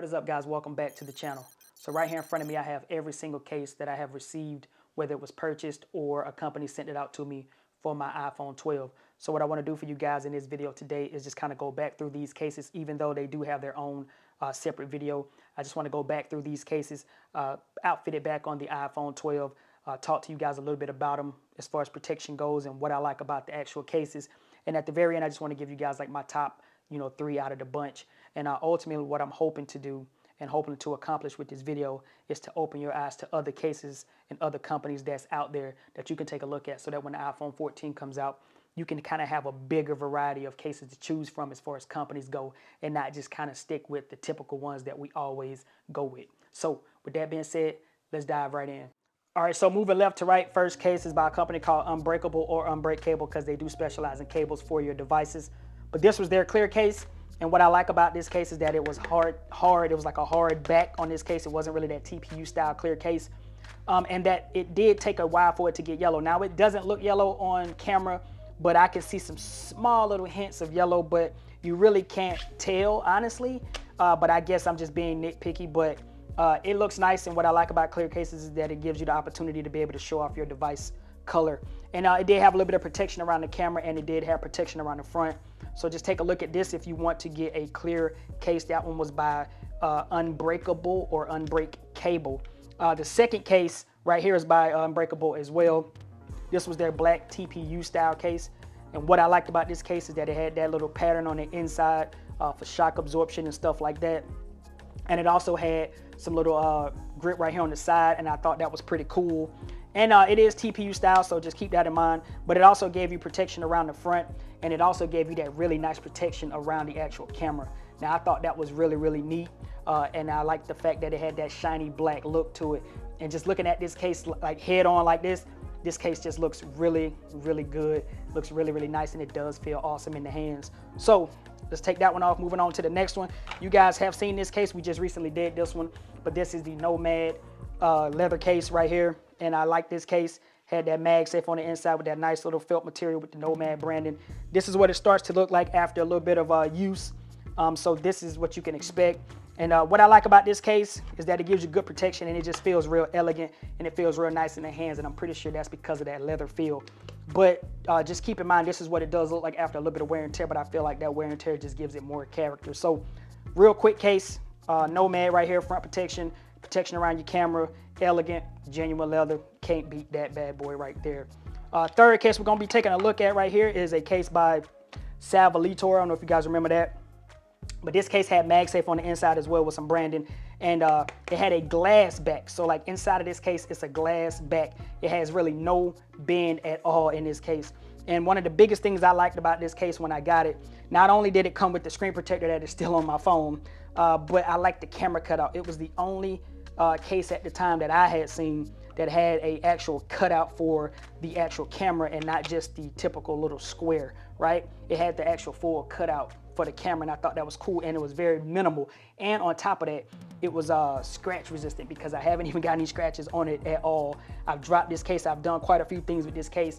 What is up, guys? Welcome back to the channel. So right here in front of me, I have every single case that I have received, whether it was purchased or a company sent it out to me for my iPhone 12. So what I want to do for you guys in this video today is just kind of go back through these cases, even though they do have their own separate video. I just want to go back through these cases, outfit it back on the iPhone 12, talk to you guys a little bit about them as far as protection goes and what I like about the actual cases. And at the very end, I just want to give you guys like my top, 3 out of the bunch. And ultimately what I'm hoping to do and hoping to accomplish with this video is to open your eyes to other cases and other companies that's out there that you can take a look at, so that when the iPhone 14 comes out, you can kind of have a bigger variety of cases to choose from as far as companies go, and not just kind of stick with the typical ones that we always go with. So with that being said, let's dive right in. All right, so moving left to right, first case is by a company called Unbreakable or Unbreak Cable, because they do specialize in cables for your devices. But this was their clear case. And what I like about this case is that it was hard. It was like a hard back on this case. It wasn't really that TPU style clear case. And that it did take a while for it to get yellow. Now it doesn't look yellow on camera, but I can see some small little hints of yellow, but you really can't tell, honestly. But I guess I'm just being nitpicky, but it looks nice. And what I like about clear cases is that it gives you the opportunity to be able to show off your device color. And it did have a little bit of protection around the camera, and it did have protection around the front. So just take a look at this if you want to get a clear case. That one was by Unbreakable or Unbreak Cable. The second case right here is by Unbreakable as well. This was their black TPU style case. And what I liked about this case is that it had that little pattern on the inside for shock absorption and stuff like that. And it also had some little grip right here on the side, and I thought that was pretty cool. And it is TPU style, so just keep that in mind. But it also gave you protection around the front, and it also gave you that really nice protection around the actual camera. Now, I thought that was really, really neat. And I like the fact that it had that shiny black look to it. And just looking at this case like head on like this case just looks really, really good. Looks really, really nice, and it does feel awesome in the hands. So let's take that one off. Moving on to the next one. You guys have seen this case. We just recently did this one, but this is the Nomad leather case right here. And I like this case. Had that MagSafe on the inside with that nice little felt material with the Nomad branding. This is what it starts to look like after a little bit of use. So this is what you can expect. And what I like about this case is that it gives you good protection, and it just feels real elegant, and it feels real nice in the hands. And I'm pretty sure that's because of that leather feel. But just keep in mind, this is what it does look like after a little bit of wear and tear, but I feel like that wear and tear just gives it more character. So real quick case, Nomad right here, front protection around your camera, elegant, genuine leather. Can't beat that bad boy right there. Third case we're gonna be taking a look at right here is a case by Salvalitor. I don't know if you guys remember that, but this case had MagSafe on the inside as well with some branding, and it had a glass back. So like inside of this case, it's a glass back. It has really no bend at all in this case. And one of the biggest things I liked about this case when I got it, not only did it come with the screen protector that is still on my phone, but I liked the camera cutout. It was the only case at the time that I had seen that had a actual cutout for the actual camera, and not just the typical little square, right? It had the actual full cutout for the camera, and I thought that was cool, and it was very minimal. And on top of that, it was scratch resistant, because I haven't even got any scratches on it at all. I've dropped this case. I've done quite a few things with this case,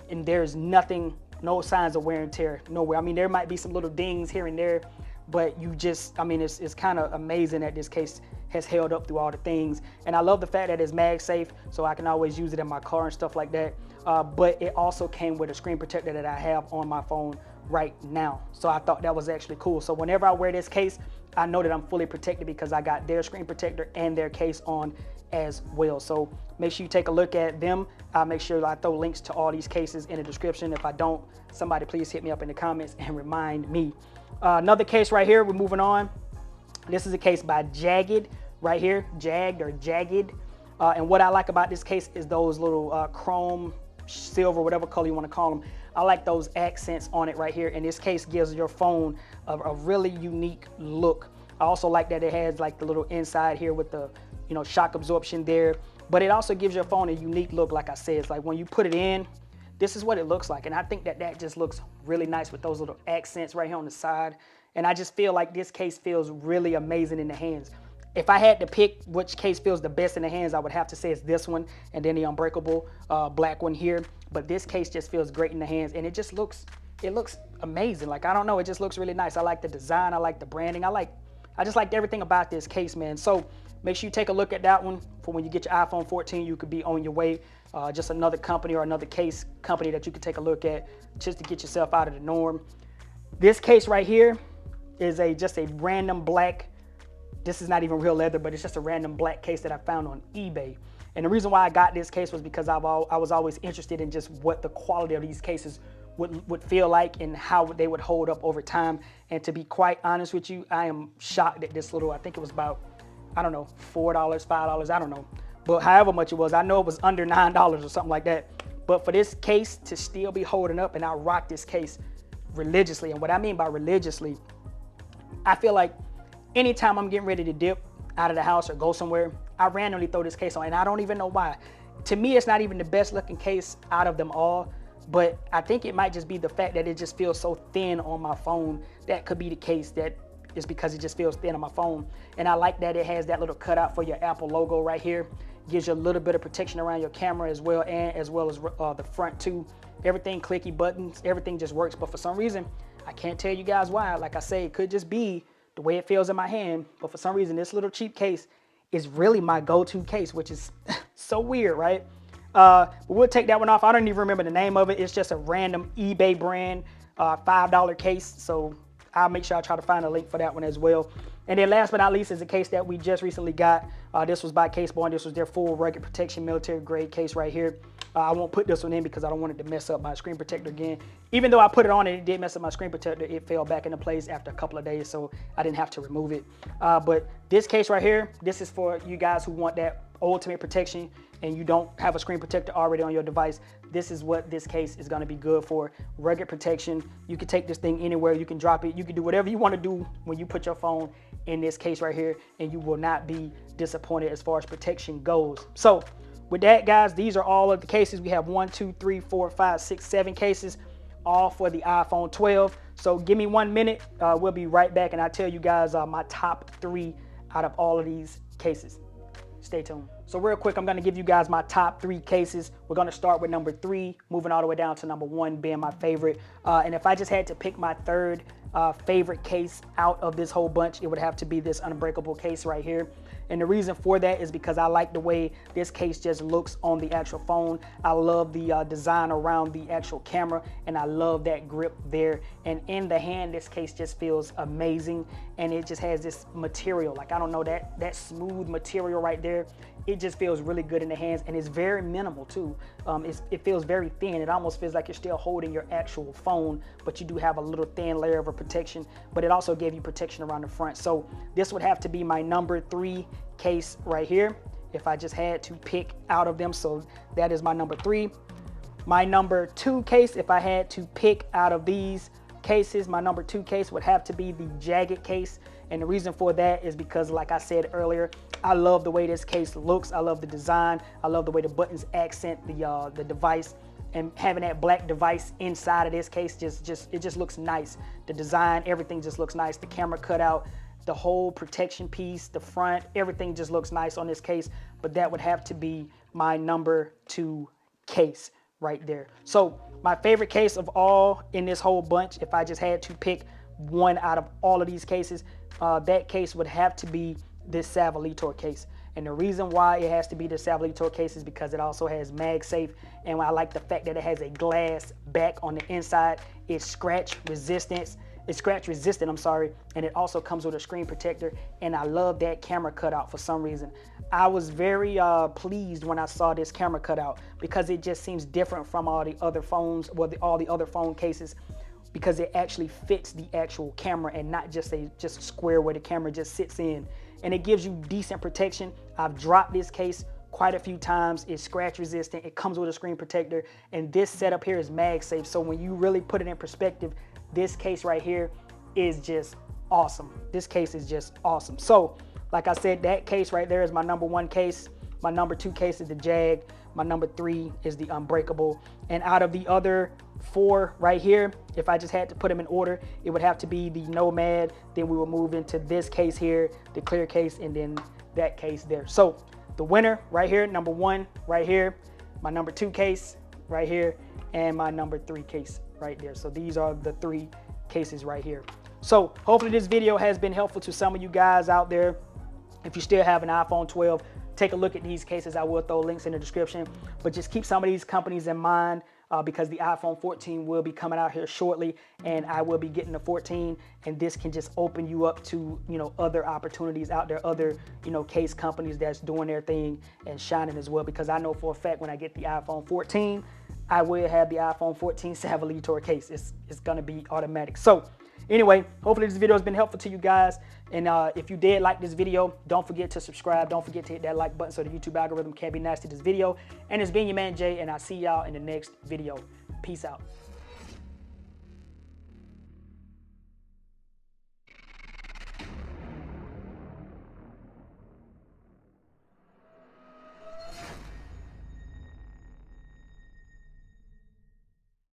and there's nothing, no signs of wear and tear nowhere. I mean, there might be some little dings here and there, but you just, I mean, it's kind of amazing that this case has held up through all the things. And I love the fact that it's MagSafe, so I can always use it in my car and stuff like that. But it also came with a screen protector that I have on my phone right now. So I thought that was actually cool. So whenever I wear this case, I know that I'm fully protected because I got their screen protector and their case on as well. So make sure you take a look at them. I'll make sure I throw links to all these cases in the description. If I don't, somebody please hit me up in the comments and remind me. Another case right here, we're moving on. This is a case by Jagged right here, Jagged or Jagged. And what I like about this case is those little chrome, silver, whatever color you want to call them. I like those accents on it right here. And this case gives your phone a really unique look. I also like that it has like the little inside here with the, shock absorption there. But it also gives your phone a unique look. Like I said, it's like when you put it in, this is what it looks like. And I think that just looks really nice with those little accents right here on the side. And I just feel like this case feels really amazing in the hands. If I had to pick which case feels the best in the hands, I would have to say it's this one and then the Unbreakable black one here. But this case just feels great in the hands, and it looks amazing. Like, I don't know, it just looks really nice. I like the design, I like the branding, I like I just liked everything about this case, man. So make sure you take a look at that one for when you get your iPhone 14. You could be on your way. Just another company or another case company that you could take a look at just to get yourself out of the norm. This case right here is just a random black. This is not even real leather, but it's just a random black case that I found on eBay. And the reason why I got this case was because I was always interested in just what the quality of these cases would feel like and how they would hold up over time. And to be quite honest with you, I am shocked at this little, I think it was about, I don't know, $4, $5, I don't know. But however much it was, I know it was under $9 or something like that. But for this case to still be holding up, and I rock this case religiously. And what I mean by religiously, I feel like anytime I'm getting ready to dip out of the house or go somewhere, I randomly throw this case on, and I don't even know why. To me, it's not even the best looking case out of them all, but I think it might just be the fact that it just feels so thin on my phone. That could be the case, that is because it just feels thin on my phone. And I like that it has that little cutout for your Apple logo right here. Gives you a little bit of protection around your camera as well, and as well as the front too. Everything clicky buttons, everything just works. But for some reason, I can't tell you guys why. Like I say, it could just be the way it feels in my hand. But for some reason, this little cheap case is really my go-to case, which is so weird, right? But we'll take that one off. I don't even remember the name of it. It's just a random eBay brand, $5 case. So I'll make sure I try to find a link for that one as well. And then last but not least is a case that we just recently got. This was by Caseborn. This was their full rugged protection military grade case right here. I won't put this one in because I don't want it to mess up my screen protector again. Even though I put it on and it did mess up my screen protector, it fell back into place after a couple of days, so I didn't have to remove it. But this case right here, this is for you guys who want that ultimate protection and you don't have a screen protector already on your device. This is what this case is going to be good for. Rugged protection. You can take this thing anywhere. You can drop it. You can do whatever you want to do when you put your phone in this case right here, and you will not be disappointed as far as protection goes. So with that, guys, these are all of the cases. We have 1, 2, 3, 4, 5, 6, 7 cases, all for the iPhone 12. So give me 1 minute. We'll be right back, and I'll tell you guys my top 3 out of all of these cases. Stay tuned. So real quick, I'm going to give you guys my top 3 cases. We're going to start with number 3, moving all the way down to number 1 being my favorite. And if I just had to pick my third favorite case out of this whole bunch, it would have to be this unbreakable case right here. And the reason for that is because I like the way this case just looks on the actual phone. I love the design around the actual camera, and I love that grip there. And in the hand, this case just feels amazing, and it just has this material, like, I don't know, that smooth material right there. It just feels really good in the hands, and it's very minimal too. It feels very thin. It almost feels like you're still holding your actual phone, but you do have a little thin layer of a protection, but it also gave you protection around the front. So this would have to be my number 3 case right here if I just had to pick out of them. So that is my number 3. My number 2 case, if I had to pick out of these cases, my number 2 case would have to be the jagged case. And the reason for that is because, like I said earlier, I love the way this case looks. I love the design. I love the way the buttons accent the device, and having that black device inside of this case it just looks nice. The design, everything just looks nice. The camera cutout, the whole protection piece, the front, everything just looks nice on this case. But that would have to be my number 2 case right there. So my favorite case of all in this whole bunch, if I just had to pick one out of all of these cases, that case would have to be this Savalitor case. And the reason why it has to be the Savalitor case is because it also has MagSafe, and I like the fact that it has a glass back on the inside. It's scratch resistant, and it also comes with a screen protector, and I love that camera cutout for some reason. I was very pleased when I saw this camera cutout because it just seems different from all the other phones, all the other phone cases, because it actually fits the actual camera and not just a square where the camera just sits in. And it gives you decent protection. I've dropped this case quite a few times. It's scratch resistant. It comes with a screen protector, and this setup here is MagSafe. So when you really put it in perspective, this case right here is just awesome. This case is just awesome. So like I said, that case right there is my number 1 case. My number 2 case is the Jag. My number 3 is the Unbreakable. And out of the other 4 right here, if I just had to put them in order, it would have to be the Nomad. Then we will move into this case here, the clear case, and then that case there. So the winner right here, number 1 right here, my number 2 case right here, and my number 3 case right there. So these are the 3 cases right here. So hopefully this video has been helpful to some of you guys out there. If you still have an iPhone 12, take a look at these cases. I will throw links in the description, but just keep some of these companies in mind because the iPhone 14 will be coming out here shortly, and I will be getting the 14, and this can just open you up to, you know, other opportunities out there, other, you know, case companies that's doing their thing and shining as well, because I know for a fact when I get the iPhone 14, I will have the iPhone 14 Savalitor case. It's gonna be automatic. So anyway, hopefully this video has been helpful to you guys. And if you did like this video, don't forget to subscribe. Don't forget to hit that like button so the YouTube algorithm can be nice to this video. And it's been your man Jay, and I'll see y'all in the next video. Peace out.